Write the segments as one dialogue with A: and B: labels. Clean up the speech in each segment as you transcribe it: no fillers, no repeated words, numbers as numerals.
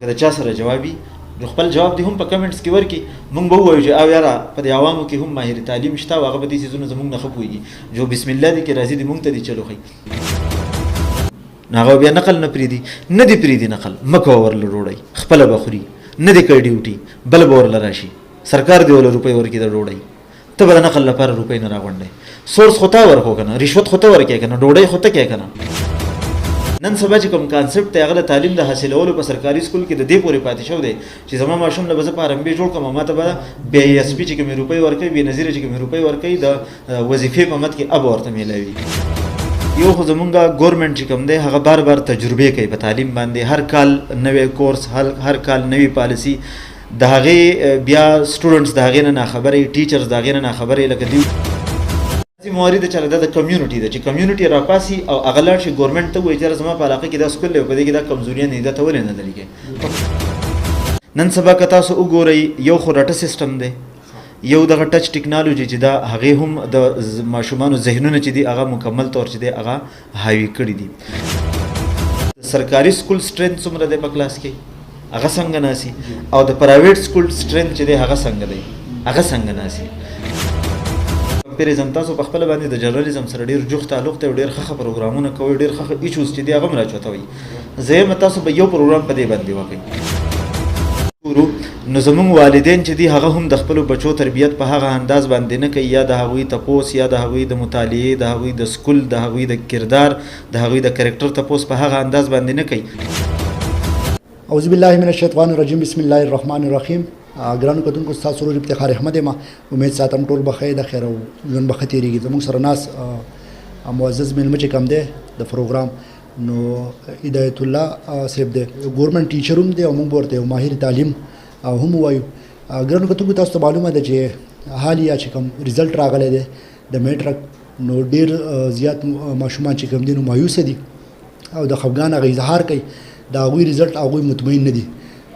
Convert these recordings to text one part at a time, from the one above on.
A: که د چا سره جوابي نو خپل جواب دی هم په کمنټس کې ورکړي، موږ به ووایو چې او یاره په دې عوامو کې هم ماهر تعلیم شته او هغه په دې څیزونو زموږ نه ښه پوهېږي، جو بسم الله دی کې راځي دي موږ ته دې چلو ښي. نو هغه بیا نقل نه پرېږدي، نه دې پرېږدي نقل، مه کوه ورله ډوډۍ، خپله به خوري، نه دې کوي ډیوټي، بل به ورله راشي، سرکار دې ورله روپۍ ورکړي د ډوډۍ، ته به د نقل لپاره روپۍ نه راغونډئ. سورس خو تا ورکړو که نه، رشوت خو ته ورکړې که نه، ډوډۍ خو ته کړې که نه. نن سبا چې کوم کانسپټ دی هغه د تعلیم د حاصلولو په سرکاري سکول کې د دې پورې پاتې شوی دی چې زما ماشوم له به زه په ارمبې جوړ کړم، ما ته به BISP چې کومې روپۍ ورکوي، بېنظیره چې کومې روپۍ ورکوي د وظیفې په مد کې اب ورته میلاوي. یو خو زمونږ ګورنمنټ چې کوم دی هغه بار بار تجربې کوي په تعلیم باندې، هر کال نوی کورس، هر کال نوی پالیسي، د هغې بیا سټوډنټس د هغې نه ناخبره، ټیچرز د هغې نه ناخبره، لکه دوی موارد چاله دا د کمیونټي ده چې کمیونټي راپاسي او هغه لاړ شي ګورنمنټ ته وایي چې زما په علاقه کې دا سکول دی او په دې کې دا کمزوریان دي، دا ته ولې نه لرې کوې. نن سبا که تاسو وګورئ یو خو ډاټا سیسټم دی، یو دغه ټچ ټیکنالوجي چې دا هغې هم د ماشومانو ذهنونه چې دي هغه مکمل طور چې دی هغه هاوي کړي دي. سرکاري سکول سټرینث څومره دی په کلاس کې هغه څنګه ناسي، او د پرایویټ سکول سټرینث چې دی هغه څنګه دی هغه څنګه ناسي. کمپیریزن تاسو په خپل باندې د جرنالیزم سره ډیر جوخ تعلق ته ډیر ښه پروګرامونه کوي، ډیر ښه ایشوز چې دی هغه هم راچوتوي. زه تاسو به یو پروګرام په دې باندې وکړئ. نو زموږ والدین چې دي هغه هم د خپلو بچو تربیت په هغه انداز باندې نه کوي، یا د هغوی تپوس، یا د هغوی د مطالعې، د هغوی د سکول، د هغوی د کردار، د هغوی د کرکټر تپوس په هغه انداز باندې نه کوي.
B: اعوذ بالله من الشیطان الرجیم، بسم الله الرحمن الرحیم. ګرانو کتونکو ستاسو ورور افتخار احمد یم، امید ساتم ټول به ښه د خیر او ژوند به ښه تېرېږي. زموږ سره ناست معزز میلمه چې کوم دی د پروګرام نو هدایت الله صاحب دی، ګورنمنټ ټیچر هم دی او موږ به ورته یو ماهر تعلیم هم ووایو. ګرانو کتونکو تاسو ته معلومه ده چې حالیا چې کوم ریزلټ راغلی دی د میټرک، نو ډېر زیات ماشومان چې کوم دي نو مایوسه دي او د خفګان هغه اظهار کوي، د هغوی ریزلټ هغوی مطمئن نه دي.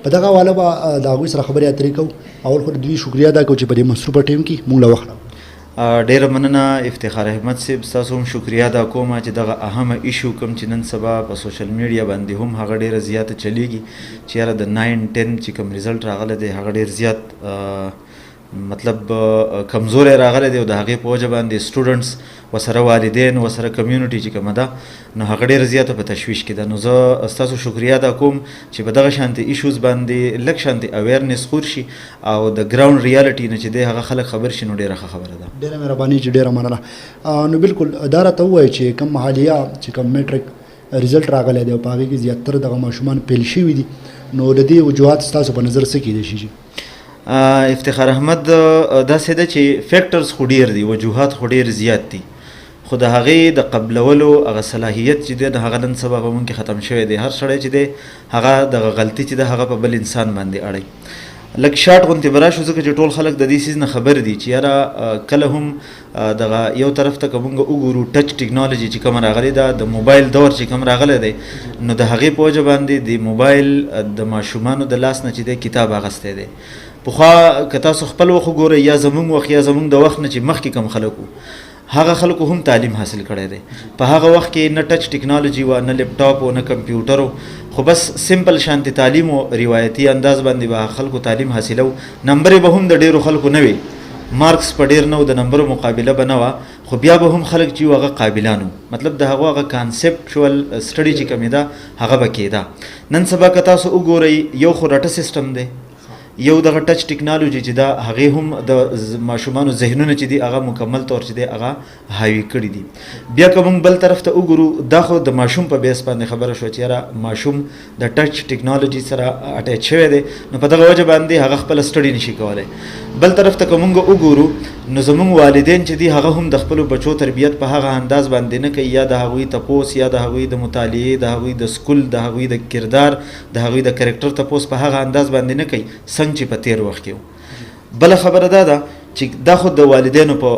B: په دغه حواله به د هغوی سره خبرې اترې کوو. اول خو د دوی شکریا ادا کوو چې په دې مصروفه ټایم کې موږ له وخت
A: ډیره مننه افتخار احمد صاحب، ستاسو هم شکریا ادا کوم چې دغه اهمه ایشو کوم چې نن سبا په سوشل میډیا باندې هم هغه ډیره زیاته چلیږي چې یاره د 9-10 چې کوم ریزلټ راغلی دی هغه ډیر زیات مطلب کمزوری راغلی دی او د هغې په وجه باندې سټوډنټس ورسره والدین ورسره کمیونټي چې کومه ده نو هغه ډېره زیاته په تشویش کې ده. نو زه ستاسو شکریا ادا کوم چې په دغه شانتې ایشوز باندې لږ شانتې اویرنس خور شي او د ګراوند ریالټي نه چې دی هغه خلک خبر شي، نو ډېره ښه خبره ده.
B: ډېره مهرباني چې ډېره مننه. نو بالکل دا راته ووایه چې کوم حالیه چې کوم میټرک ریزلټ راغلی دی او په هغې کې زیاتره دغه ماشومان فیل شوي دي، نو د دې وجوهات ستاسو په نظر څه کیدای شي؟
A: افتخار احمد داسې ده چې فیکټرز خو ډېر دي، وجوهات خو ډېر زیات دي، خو د هغې د قبلولو هغه صلاحیت چې دی هغه نن سبا په مونږ کې ختم شوی دی. هر سړی چې دی هغه دغه غلطي چې ده هغه په بل انسان باندې اړوي. لږ شاټ غوندې به راشو ځکه چې ټول خلک د دې څیز نه خبر دي چې یاره کله هم دغه یو طرف ته که مونږ وګورو ټچ ټیکنالوجي چې کوم راغلی ده، د موبایل دور چې کوم راغلی دی، نو د هغې په وجه باندې د موبایل د ماشومانو د لاس نه چې دی کتاب اخیستی دی. پخوا که تاسو خپل وخت وګورئ یا زموږ وخت یا زموږ د وخت نه چې مخکې کوم خلک وو هغه خلکو هم تعلیم حاصل کړی دی. په هغه وخت کې نه ټچ ټیکنالوجي وه، نه لیپټاپ و، نه کمپیوټر و، خو بس سمپل شانتې تعلیم و، روایتي انداز باندې به خلکو تعلیم حاصلو. نمبرې به هم د ډېرو خلکو نه وي، مارکس په ډېر نه و، د نمبرو مقابله به نه وه، خو بیا به هم خلک چې هغه قابلان وو، مطلب د هغه کانسپټوال سټډي چې کومې ده هغه به کېده. نن سبا که تاسو وګورئ یو خو ډاټا سیسټم دی، یو دغه ټچ ټیکنالوجي چې دا هغې هم د ماشومانو ذهنونه چې دي هغه مکمل طور چې دی هغه هاوي کړي دي. بیا که موږ بل طرف ته وګورو دا خو د ماشوم په بیس باندې خبره شوه چې یاره ماشوم د ټچ ټیکنالوجي سره اټیچ شوی دی، نو په دغه وجه باندې هغه خپله سټډي نشي کولی. بل طرف ته که موږ وګورو نو زموږ والدین چې دي هغه هم د خپلو بچو تربیت په هغه انداز باندې نه کوي، یا د هغوی تپوس، یا د هغوی د مطالعې، د هغوی د سکول، د هغوی د کردار، د هغوی د کرکټر تپوس په هغه انداز باندې نه کوي څنګه چې په تېر وخت کې و. بله خبره دا ده چې دا خو د والدینو په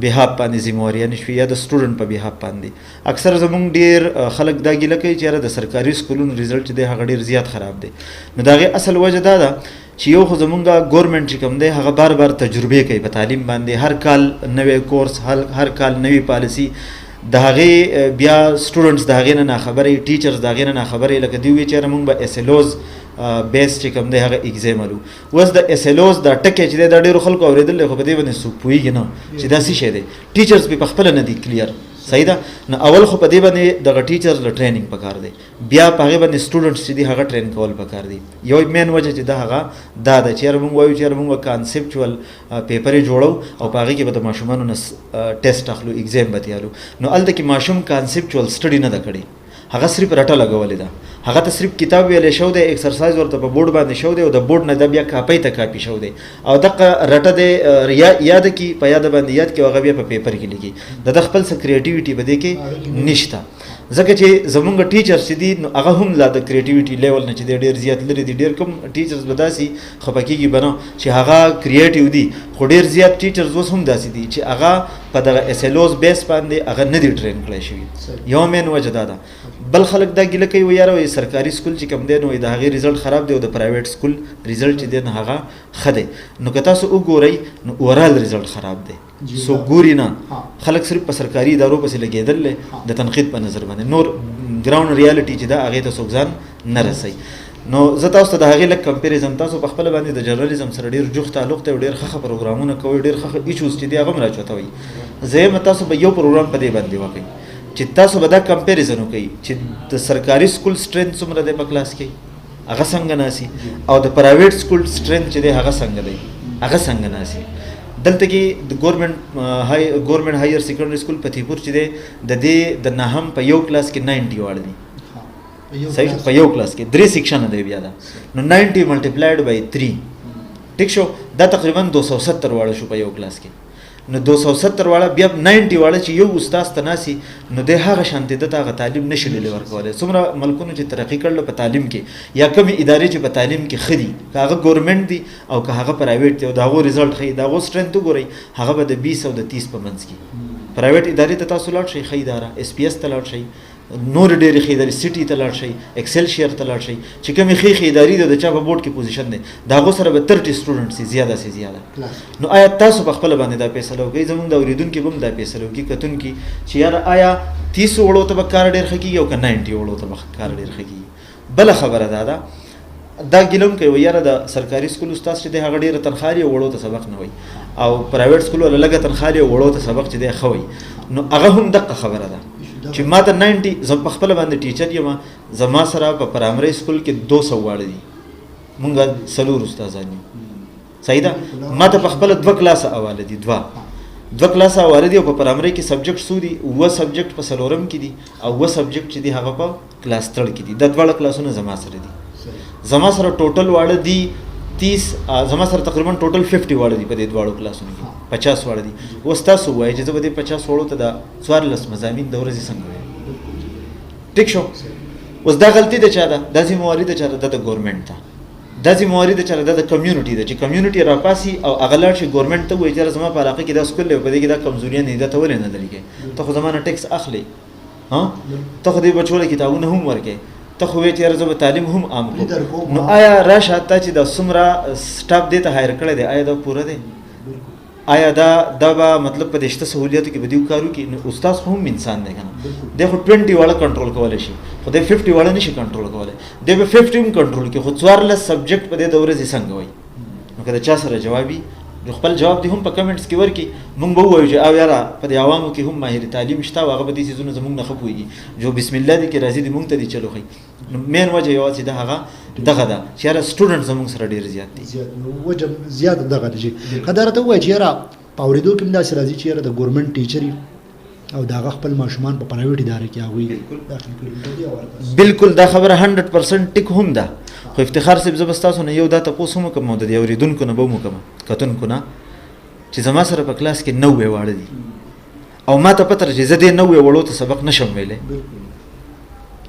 A: بهاف باندې ذمهواري شوي یا د سټوډنټ په بهاف باندې. اکثر زموږ ډېر خلک دا ګیله کوي چې یاره د سرکاري سکولونو ریزلټ چې دی هغه ډېر زیات خراب دی. نو د هغې اصل وجه دا ده چې یو خو زمونږ ګورنمنټ چې کوم دی هغه بار بار تجربې کوي په تعلیم باندې، هر کال نوی کورس، هر کال نوی پالیسي، د هغې بیا سټوډنټس د هغې نه ناخبره، ټیچرز د هغې نه ناخبره، لکه دوی وایي چې یاره مونږ به SLOs بیس چې کوم دی هغه ایگزاملو. اوس د اس ایل اوز دا ټکی چې دی دا ډېرو خلکو اورېدلی خو په دې باندې څوک پوهېږي نه چې دا څه شی دی. ټیچرز پې په خپله نه دي کلیر. صحیح ده. نو اول خو په دې باندې دغه ټیچرز له ټریننګ پکار دی، بیا په هغې باندې سټوډنټس چې دي هغه ټرین کول پکار دي. یو مین وجه چې دا هغه دا ده چې یاره موږ وایو چې یاره موږ به کانسپچوال پیپر یې جوړو او په هغې کې به د ماشومانو نه ټیسټ اخلو، ایگزام به تیالو. نو هلته کې ماشوم کانسپچوال سټډي نه ده کړې، هغه صرف رټه لګولې ده. هغه ته صرف کتاب ویلی شو دی، ایکسرسایز ورته په بورډ باندې شو دی او د بورډ نه د بیا کاپۍ ته کاپي شو دی او دغه رټه دی یاد کړي، په یاد باندې یاد کړي او هغه بیا په پیپر کې لیکي. د خپل څه کریټیویټي په دې کې نشته، ځکه چې زمونږ ټیچرز چې دي نو هغه هم لا د کریټیویټي لیول نه چې دی ډېر زیات لري دي. ډېر کم ټیچرز به داسې خفه کېږي به نه چې هغه کریټیو دي، خو ډېر زیات ټیچرز اوس هم داسې دي چې هغه په دغه اس ایل اوز بیس باندې هغه نه دي ټرین کړی شوي. یو مین وجه دا ده. بل خلک دا ګیله کوي و یاره سرکاري سکول چې کوم دی نو د هغې رزلټ خراب دی او د پرایویټ سکول رزلټ چې دی نو هغه ښه دی. نو که تاسو وګورئ نو اورال رزلټ خراب دی، سو ګوري نه. خلک صرف په سرکاري ادارو پسې لګېدل د تنقید په نظر باندې، نور ګراوند ریالټي چې دا هغې ته څوک ځان نه رسوي. نو زه تاسو ته د هغې لږ کمپیریزن، تاسو په خپله باندې د جرنالیزم سره ډېر جوخت تعلق دی او ډېر ښه پروګرامونه کوئ، ډېر ښه ایشوز چې دي هغه هم راچوتوئ. زه یم تاسو به یو پروګرام په دې باندې وکړئ چې تاسو به دا کمپیریزن وکړئ چې د سرکاري سکول سټرینث څومره دی په کلاس کې، هغه څنګه ناسي، او د پرایویټ سکول سټرینث چې دی هغه څنګه دی، هغه څنګه ناسي. دلته کې د ګورنمنټ هایر سیکنډري سکول فتحپور چې دی د دې د نهم په یو کلاس کې 90 واړه دي. صحیح، په یو کلاس کې 3 سیکشن دی بیا دا، نو 90 ملټیپلایډ بای 3 ټیک شو، دا تقریبا 270 واړه شو په یو کلاس کې. نو 270 واړه بیا 90 واړه چې یو استاد ته ناسي نو د هغه شانتي د هغه تعلیم نشي ډیلیور کولی. څومره ملکونو چې ترقي کړل په تعلیم کې یا کمی ادارې چې په تعلیم کې ښه دي، که هغه ګورنمنټ دي او که هغه پرایویټ دي او د هغو رزلټ ښیي، د هغو سټرینث وګورئ هغه به د 20 او د 30 په منځ کې. پرایویټ ادارې ته تاسو لاړ شئ، ښه اداره اس پی ایس ته لاړ شئ، نور ډېرې ښې ادارې سټي ته لاړ شئ، ایکسل شیر ته لاړ شئ، چې کومې ښې ښې ادارې دي د چا په بورډ کې پوزیشن دی د هغو سره به 30 سټوډنټس وي زیاده سي زیاده. نو آیا تاسو په خپله باندې دا فیصله وکړئ، زموږ د اورېدونکي به هم دا فیصله وکړي کتونکي چې یاره آیا 30 وړو ته به کار ډېر ښه کېږي او که 90 وړو ته به کار ډېر ښه کېږي. بله خبره دا ګیله هم کوي یاره د سرکاري سکول استاد چې دی هغه ډېره تنخواه لري او وړو ته سبق نه وایي، او پرایویټ سکول والا لږه تنخواه لري او وړو ته سبق چې دی ښه وایي. نو هغه هم دقه خبره ده چې ما ته 90 زه په خپله باندې ټیچر یم، زما سره په پرایمري سکول کې 200 واړه دي، مونږ 4 استادان یو. صحیح ده. ما ته په خپله 2 کلاسه حواله دي، 2 کلاسه حواله دي او په پرایمري کې سبجیکټ څو دي، 9 سبجیکټ په څلورم کې دي او 9 سبجیکټ چې دي هغه په کلاس 3 کې دي. دا 2 کلاسونه زما سره دي. زما سره ټوټل واړه دي 30، زما سره تقریبا ټوټل 50 واړه دي په دې 2 کلاسونو کې، 50 واړه دي. اوس تاسو وایئ چې زه به دې 50 واړو ته د 14 مضامین د ورځې څنګه وایم؟ ټیک شو. اوس دا غلطي د چا ده؟ دا ذمهواري د چا ده؟ د ګورنمنټ ده. دا ذمهواري د چا ده؟ د کمیونټي ده چې کمیونټي راپاسي او هغه لاړ شي ګورنمنټ ته وایي چې زما په علاقه کې دا سکول دی، په دې کې دا کمزوریان دي، دا ته ولې نه لرې کوې؟ ته خو زما نه ټیکس اخلې، ته خو دې بچو له کتابونه هم ورکوې، ته خو وایې چې یاره زه به تعلیم هم عام کړم. نو آیا راشه تا چې دا څومره سټاف دې ته هایر کړی دی آیا دا پوره دی؟ آیا دا به مطلب په دې شته سهولیتو کې به دې کار وکړي؟ نو استاد خو هم انسان دی که نه؟ دی خو 20 واړه کنټرول کولی شي خو دی 50 واړه نه شي کنټرول کولی. دی به 50 هم کنټرول کړي خو 14 سبجیکټ په دې د ورځې څنګه وایي؟ نو که د چا سره جواب وي نو خپل جواب دې هم په کمنټس کې ورکړي، موږ به ووایو چې او یاره په دې عوامو کې هم ماهر تعلیم شته او هغه به دې څیزونه زموږ نه ښه پوهېږي، جو بسم الله دې کې راځي دې موږ ته دې چلو ښیي. نو مین وجه یوازې د هغه دغه ده چې یاره سټوډنټ زموږ سره ډېر زیات دي.
B: وجه زیاته دغه ده چې که درته ووایي چې یاره په اورېدو کې هم داسې راځي چې یاره د ګورنمنټ ټیچر او د هغه خپل ماشومان په پرایویټ اداره کې هغوی داخل کړي.
A: بالکل دا خبره 100% ټیک هم ده. خو افتخار صاحب زه به ستاسو نه یو دا تپوس هم وکړم او د دې اورېدونکو نه به هم وکړم کتونکو نه چې زما سره په کلاس کې 90 واړه دي او ما ته پته چې زه دې 90 وړو ته سبق نشم ویلی،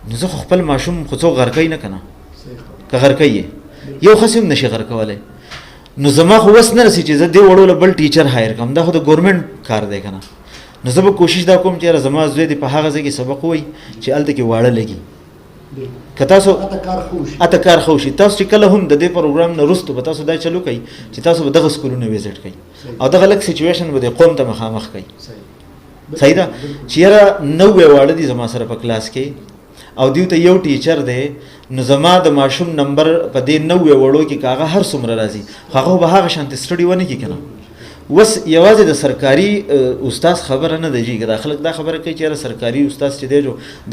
A: نو زه خو خپل ماشوم خو څوک غرقوي نه که نه؟ که غرقوي یې یو خس هم نشي غرقولی. نو زما خو وس نه رسي چې زه دې وړو له بل ټیچر هایر کړم، دا خو د ګورنمنټ کار دی که نه؟ نو زه به کوشش دا کوم چې یاره زما زوی دې په هغه ځای کې سبق ووایي چې هلته کې واړه لګي. که تاسو اته کار ښه وشي، تاسو چې کله هم د دې پروګرام نه وروسته به تاسو دا چلو کوئ چې تاسو به دغه سکولونه ویزټ کوئ او دغه لږ سچویشن به د قوم ته مخامخ کوئ. صحیح ده چې یاره 90 واړه دي زما سره په کلاس کې او دیو ته یو ټیچر دی نو زما د ماشوم نمبر په دې 90 وړو کې کاغه هر څومره راځي هغه به هغه شانتي سټډي ونه کی کنه. وس یوازې د سرکاري استاد خبره نه دی چې دا خلک دا خبره کوي چې سرکاري استاد چې دی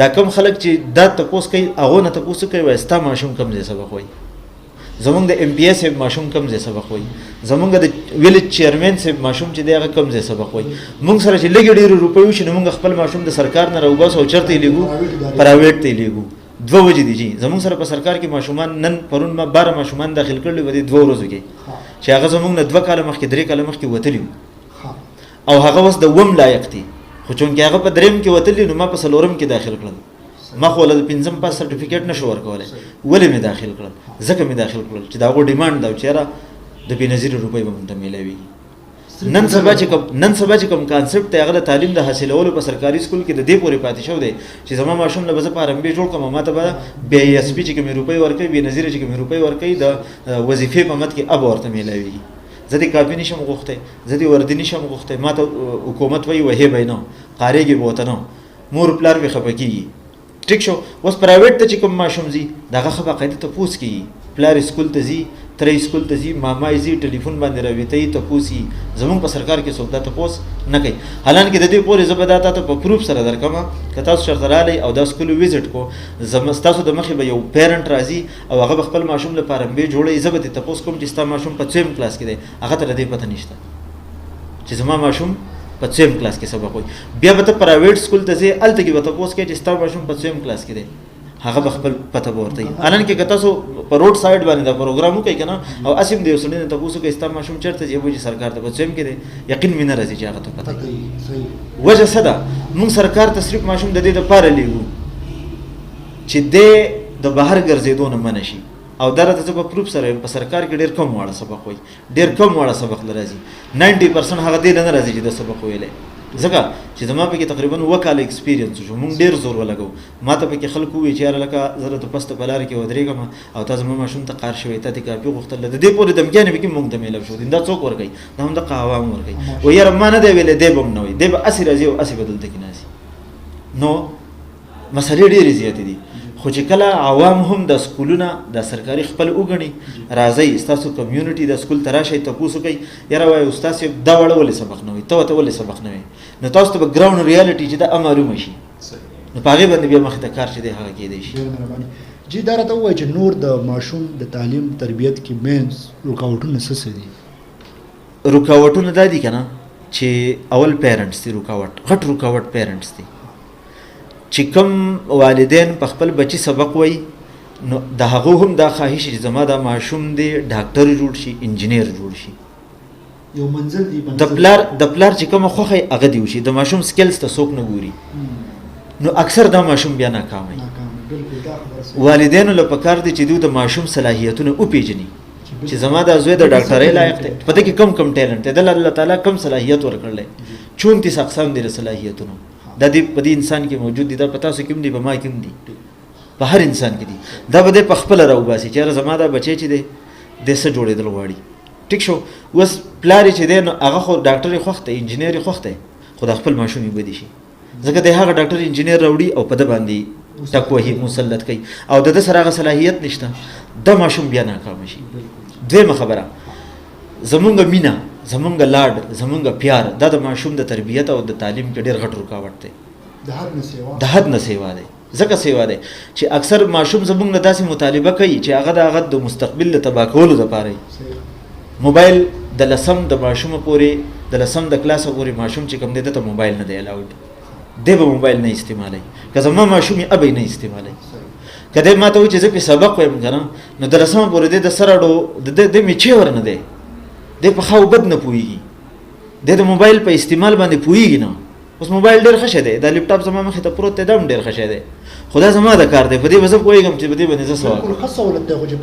A: دا کم خلک چې دا تاسو کوي هغه نه تاسو کوي واسطه ماشوم کم ځای سبق وایي زمونږ د ام پی ایس ماشوم کم ځای سبق وایي زمونږ د ویلیج چیرمن صاحب ماشوم چې دی هغه کم ځای سبق وایي مونږ سره چې لګي ډېر روپۍ وشي نو مونږ خپل ماشوم د سرکار نه راوباسو او چرته یې لګو پرایویټ ته لګو. دوه وجې دي جی زمونږ سره په سرکار کې ماشومان نن پرون ما 12 ماشومان داخل کړل و دي 2 ورځو کې چې هغه زمونږ نه 2 کال مخکې 3 کال مخکې وتلی او هغه اوس د وم لایق دي خو چونکې هغه په دریم کې وتلی نو ما په سلورم کې داخل کړل ما خو ول د پنځم پاس سرټیفیکیټ نشو ورکولای ولې مې داخل کړل ځکه مې داخل کړل چې دا غو ډیماند دا چیرې د بنظیر روپۍ به مونږ ته ملوي. نن سبا چې کوم کانسپټ ته هغه تعلیم د حاصلولو په سرکاري سکول کې د دې پورې پاتې شو دی چې زما ماشوم له بزه پارم به جوړ کوم ماته به بي اس پی چې کوم روپۍ ورکوي بنظیر چې کوم روپۍ ورکوي د وظیفې په مت کې اب ورته ملوي. زه دې کاپی نشم غوښته زه دې وردی نشم غوښته ماته حکومت وایي وهې بینه قاریږي بوته نو مور پلار به خپکیږي ټیک شو. اوس پرایویټ ته چې کوم ماشوم زی دغه خبره قاعده ته پوس کی پلار سکول ته زی تر سکول ته زی ماما زی ټلیفون باندې راويته ته پوسی زمون په سرکار کې سودا ته پوس نه کوي حالانکه د دې پورې زبداته ته په پروف سره درکما کته شرطرالی او د سکول ویزټ کو زمستاسو د مخې به یو پیرنټ راځي او هغه خپل ماشوم لپاره به جوړي زبدې ته پوس کوم چې ستا ماشوم په 3 کلاس کې دی هغه ته دې پته نشته چې زما ماشوم په 3 کلاس کې سبق وایي بیا به ته پرایویټ سکول ته ځې الته کې به تاسو کې چې ستا ماشوم په 3 کلاس کې دی هغه به خپل پته ورته الان کې کته سو په روډ سایډ باندې دا پروګرام کوي کنه او اسیم دی وسنه ته تاسو کې ستا ماشوم چرته دی چې سرکار ته په 3 کې دی یقین مینه راځي چې هغه ته پته وجه صدا مون سرکار ته صرف ماشوم د دې لپاره لیږو چې د بهر ګرځېدو نه منشي او درته ته په پروف سره په سرکار کې ډېر کم واړه سبق وایي ډېر کم واړه سبق لراځي 90% هغه دی نه راځي چې د سبق ویلې ځکه چې زما په کې تقریبا وکاله ایکسپیرینس شو مونږ ډېر زور ولګو ما ته په کې خلکو وی چې لکه زره ته پسته بلار کې ودرېګم او تاسو ما ماشوم ته قار شوي ته کاپی غوښتل د دې پورې دمګانې به کې مونږ ته میلو شو دا څوک ورګي دا هم د قهوام ورګي و یاره ما نه دی ویلې دی بم نه وي دی به اسی راځي او اسی بدلته کې ناسي نو مسلې ډېرې زیاتې دي خو چې کله عوام هم د سکولونه د سرکاري خپل وګڼي راځي تاسو کمیونټي د سکول تراشي تاسو کوي یاره وای استاد دا وړول سبق نه وي ته ولې سبق نه وي نو تاسو ته ګراوند ریالټي چې دا معلومه شي نو پاره باندې بیا مخ ته کار چې دی هغه کې دی شي
B: جی دا راته وای چې نور د ماشوم د تعلیم تربیت کې مینز رکاوټونه څه دي
A: رکاوټونه دا دي کنه چې اول پیرنټس دي رکاوټ غټ رکاوټ پیرنټس دي چې کوم والدین په خپل بچي سبق وای نو د هغه هم دا خواهش چې زما د ماشوم دی ډاکټر جوړ شي انجینیر جوړ شي
B: یو منزل دی
A: د پلار چې کوم خوخه هغه دی وشي د ماشوم سکلز ته څوک نه ګوري نو اکثر دا ماشوم بیا ناکامي والدینو له پکار دي چې دوی د ماشوم صلاحیتونه او پیژني چې زما د زوی د ډاکټرۍ لایق دی پته کې کم ټیلنټ دی د الله تعالی کم صلاحیت ورکړل 34 اقسام دي صلاحیتونو د دې په دې انسان کې موجود دي دا پتا سو کوم دي په ما کوم دي په هر انسان کې دي دا به په خپل راو باسي چې زما دا بچي چې دی د څه جوړېدل غواړي ټیک شو وس پلار چې دی نو هغه خو ډاکټري خوخته انجینری خوخته خو د خپل ماشوم یې بدی شي ځکه د هغه ډاکټر انجینیر راوړي او په د باندې تقوی مسلط کوي او د سره هغه صلاحیت نشته د ماشوم بیا ناکام شي. دویمه خبره زمونږ مینا زمونږ لاډ زمونږ پیار دا د ماشوم د تربیت او د تعلیم کې ډېر غټ رکاوټ دی د حد نه سیوا دی ځکه سیوا دی چې اکثر ماشوم زمونږ نه داسې مطالبه کوي چې هغه د مستقبل له تباه کولو دپاره موبایل د لسم د ماشوم پورې د لسم د کلاس پورې ماشوم چې کوم دی ته موبایل نه دی الاؤډ دی به موبایل نه استعمالوي که زما ماشوم یې ابی نه استعمالوي کله ما ته و چې زه په سبق وایم کنه نو د لسم پورې د سره د میچې ورنه دی د په خو بد نه پويږي د موبایل په استعمال باندې پويږي نه اوس موبایل ډېر ښه دی د لپټاپ زما مخې ته پروت دی دا ډېر ښه دی خدا زما د کار دی په دې وځم پويږم چې په دې باندې زه سوال
B: بالکل خاصه ولته دی خو چې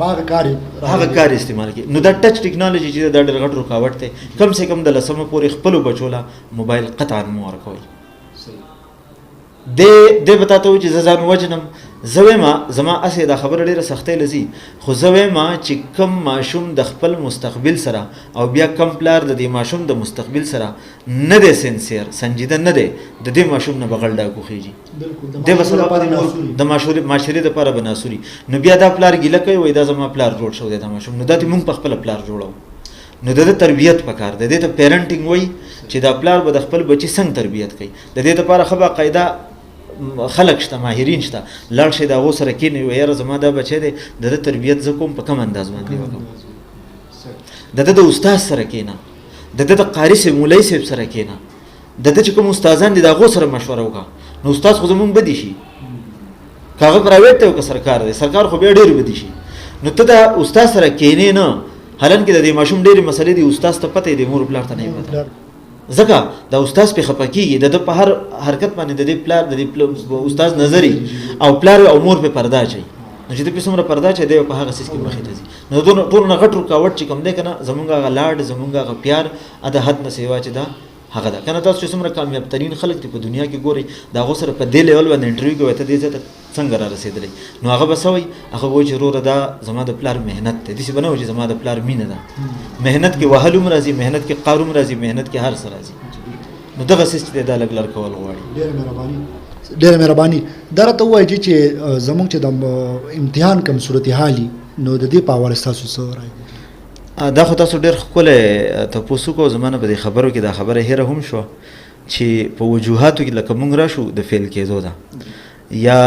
A: هغه کار استعمال کی نو دا ټچ ټیکنالوژي چې دا ډېر غټ رکاوټ دی کم سے کم د لسمه پورې خپل بچولا موبایل قطعا مو ورکوي د بتا ته چې ځان وجنم زوی ما زما اسې دا خبره ډیره سختې لذي خو زوی ما چې کم ماشوم د خپل مستقبل سره او بیا کم پلار د دې ماشوم د مستقبل سره نه دی سنسیر سنجیده نه دی د دې ماشوم نه بغل ډاکو خيږي د وسله د معاشري د لپاره بناسوري نو بیا دا پلار ګیله کوي وای دا زما پلار جوړ شو د ماشوم نو د مونږ په خپل پلار جوړو نو د تربيت پکار د دې ته پیرنټینګ وای چې دا پلار به د خپل بچي څنګه تربيت کوي د دې لپاره خبره قاعده خلق شته ماهرین شته لړ شي دا غوسره کینی ويره زما دا بچی دی د تربيت زکوم په کوم انداز باندې وکم د استاد سره کینا د قاری سه مولای سه سره کینا د چې کوم استادان دي دا غوسره مشوره وکا نو استاد خو زمون بدی شي کاغه پرایویټ ته سرکار دی سرکار خو به ډیر بدی شي نو ته دا استاد سره کینې نه حالانکه د دې ماشوم ډېری مسلې دي استاد ته پته دی مور بلار ته نه پته ځکه دا استاد په خپکیږي د په هر حرکت باندې د دې پلار د دې استاد نظری او پلار او مور په پردا چي نو چې د پسمره پردا چي دی په هغه سیس کې مخې ته ځي نو ټول نه غټ رکاوټ چې کوم دی کنه زمونږه غلاډ زمونږه پیار اده حد نه سیوا چې دا هغه ده کنه تاسو چې څومره کامیاب ترين خلک په دنیا کې ګوري دا غوسره په دې لیول باندې انټرویو کوي ته دې ته څنګه را رسیدلې نو هغه بسوي هغه وایي چې روره دا زما د پلار مهنت ته دي چې بنو چې زما د پلار مینه ده مهنت کې وهلوم راځي مهنت کې قاروم راځي مهنت کې هر څه راځي نو دغه سیستم د لګلر کول غواړي
B: ډېر مهرباني درته وایي چې زمونږ چې د امتحان کم صورتحالي نو د دې په اړه تاسو څه راځي
A: دا خو تاسو ډېر خپله تاسو کو زمانه په خبرو کې دا خبره هره هم شو چې په وجوهاتو کې لکه مونږ راشو د فیل کېدو ده یا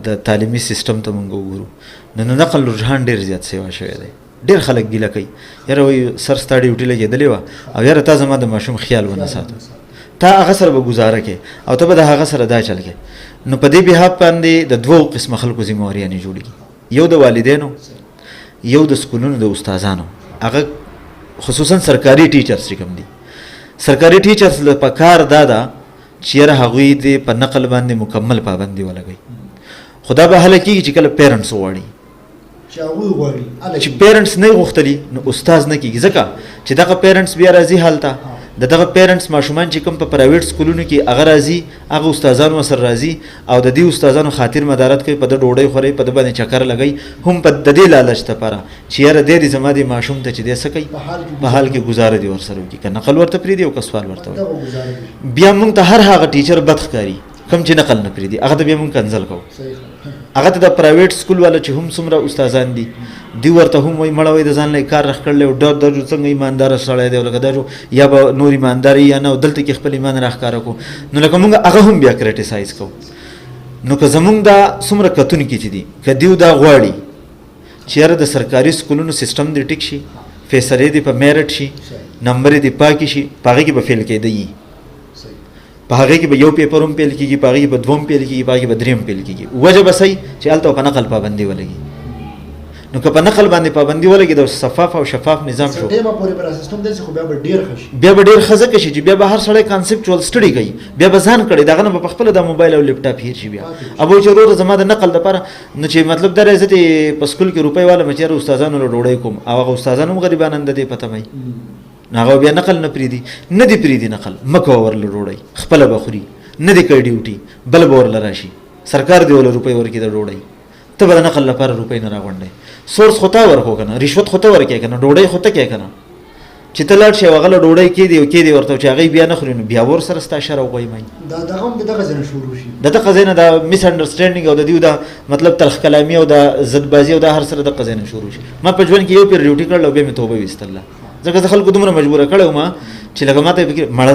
A: د تعلیمي سیستم ته مونږ وګورو نن نقل رجحان ډېر زیات سیوا شوی دی ډېر خلک ګیله کوي یاره وایي سر ستا ډیوټي لګېدلې وه او یاره تا زما د ماشوم خیال ونه ساته تا هغه سره به ګزاره کې او ته به د هغه سره دا چل کې نو په دې بحاب باندې د دوو قسمه خلکو ذمهواریانې جوړېږي یو د والدینو یو د سکولونو د استادانو هغه خصوصا سرکاري ټیچرز چې کوم دي سرکاري ټیچرز له پکار دادا چیرې هغوی دې په نقل باندې مکمل پابندي ولګي خدا به هله کېږي چې کله پیرنټس وغواړي چې پیرنټس نه غوښتلي نو استاد نه کېږي ځکه چې دغه پیرنټس بیا راځي هلته دغه پیرنټس ماشومان چې کوم په پرایویټ سکولونو کې هغه راځي هغه استادانو سره راځي او د دې استادانو خاطر مدارت کوي په د ډوډۍ خوري په د باندې چکر لګي هم په د دې لالچ ته پاره چې یاره د دې زما د ماشوم ته چې دې سکی په حال کې گزاره دي ورسره کی کنه نقل ورته پری دی او کسوال ورته بیا موږ ته هر هغه ټیچر بدخکاری کم چې نقل نه پری دی هغه ته بیا موږ کنزل کوو هغه ته د پرایویټ سکول والا چې هم څومره استادان دي دی ورته هم وای مړوي د ځان له کار رخ کړل او ډر څنګه ایماندار سره دی لکه دا یا به نور ایماندار یا نه دلته کې خپل ایمان راخ کار کو نو لکه موږ هغه هم بیا کریټیسایز کوو نو که زمونږ دا څومره کتون کې چې دي کدیو دا غواړي چې د سرکاري سکولونو سیستم د ټیک شي فیصله دی په میرټ شي نمبر دی پاکي شي پاګه کې به فیل کېدی په هغه کې به یو پیپر هم پیل کیږي په هغه کې به دوم پیل کیږي په هغه کې به دریم پیل کیږي وجه به صحیح چې الته په نقل پابندي ولګي نو که په نقل باندې پابندي ولګي د شفاف او شفاف نظام شو
B: ټیمه پورې پر سیستم د خو بیا به ډیر خشي
A: بیا به ډیر خزه کې شي چې بیا به هر سړی کانسپچوال سټډي کوي بیا به ځان کړي دغه نه په خپل د موبایل او لپټاپ هیر شي بیا ابو چې ورو زما د نقل لپاره نو چې مطلب در عزت په سکول کې روپۍ والا مچره استادانو له ډوړې کوم او هغه استادانو غریبانو د دې پته مې ناغه بیا نقل نه پریدي نه دی پریدي نقل مکو ورل ډوړې خپل بخوري نه دی کوي ډیوټي بل بور لراشي سرکار دی ول روپۍ ورکی د ډوړې ته به نقل لپاره روپۍ نه راغونډې سورس خطا ورکو کنه رشوت خطا ورکې کنه ډوډۍ خطا کې کنه چې تلل شي وغله ډوډۍ کې دی ورته چې هغه بیا نه خوري بیا ور سره ستا شر او غوي مې
B: دغه دغه ځنه شروع شي
A: دغه ځنه دا میس انډرستانډینګ او د دیو دا مطلب تلخ کلامي او دا زد بازی او دا هر سره دغه ځنه شروع شي ما په ژوند کې یو پیر ډیوټي کړل او به مې توبه وستله ځکه خلکو دومره مجبور کړو ما چې لکه ماته فکر مړ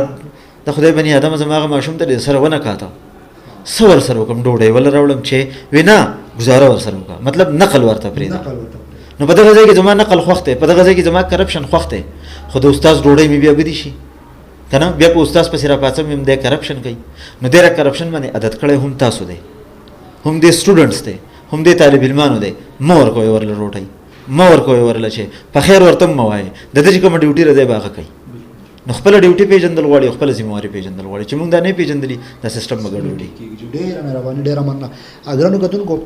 A: د خدای بني ادم زماغه ماشوم ته سره ونه کاته سور سره کوم ډوډۍ ول راولم چې وینا گزاره ور سره وکړه مطلب نقل ورته پرې نو په دغه ځای کې زما نقل خوخته په دغه ځای کې زما کرپشن خوخته خو د استاد ډوډۍ می بیا بدی شي کنه بیا په استاد پسې را پاتم هم د کرپشن کوي نو ډیره کرپشن باندې عادت کړي هم تاسو دی هم د سټوډنټس دی هم د طالب علمانو دی مور کوي ورل روټي مور کوي ورل شي په خیر ورته مو وای د دې کوم ډیوټي راځي باغه کوي نو خپل ډیوټي پیژندل غواړي خپل ذمہواری پیژندل غواړي چې موږ دا نه پیژندلی دا سیستم مګړوډي
B: ډیر مهرباني ډیر مننه اګرانو کتونکو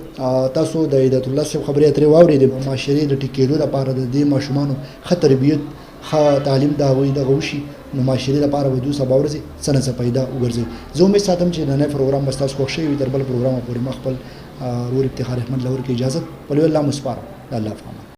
B: تاسو د هدایت الله صاحب خبرې اترې واوري د معاشري د ټیکېدو لپاره د دې ماشومان خطر بیت ښه تعلیم د هغوی دغه وشي نو معاشرې لپاره به دوی سبا ورځې څه نه څه پیدا وګرځي. زه امید ساتم چې نننی پروګرام به ستاسو خوښ شوی وي. تر بل پروګرامه پورې ما خپل ورور افتخار احمد لور کې اجازه په لوی الله مو سپارم. د الله په امان.